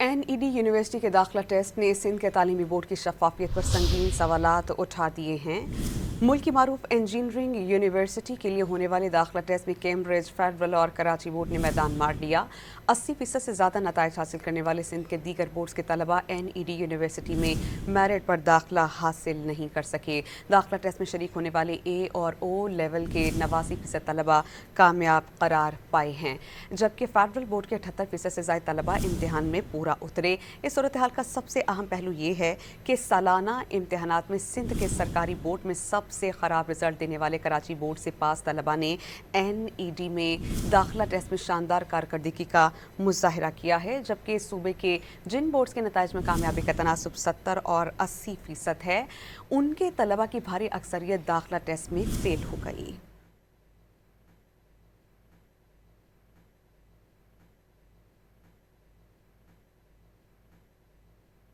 NED university के दाखिला test ने सिंध के तालीमी बोर्ड की शफाफियत पर संगीन सवालात उठा दिए हैं। मुल्क की मारूफ इंजीनियरिंग यूनिवर्सिटी के लिए होने वाले दाखिला टेस्ट में कैम्ब्रिज, फेडरल और कराची बोर्ड ने मैदान मार लिया। 80% से ज़्यादा नताइज हासिल करने वाले सिंध के दीगर बोर्ड्स के तलबा NED यूनिवर्सिटी में मेरिट पर दाखिला हासिल नहीं कर सके। दाखिला टेस्ट में शरीक होने वाले A और O लेवल के 89% तलबा कामयाब करार पाए हैं, जबकि फेडरल बोर्ड के 78% से ज़्यादा तलबा इम्तिहान में पूरा उतरे। इस सूरत हाल का सबसे अहम पहलू ये है कि सालाना इम्तिहानात में सिंध के सरकारी बोर्ड में सबसे ख़राब रिजल्ट देने वाले कराची बोर्ड से पास तलबा ने NED में दाखिला टेस्ट में शानदार कारकर्दगी का मुजाहरा किया है, जबकि सूबे के जिन बोर्ड्स के नताइज में कामयाबी का तनासुब 70 और 80% है, उनके तलबा की भारी अक्सरियत दाखिला टेस्ट में फेल हो गई।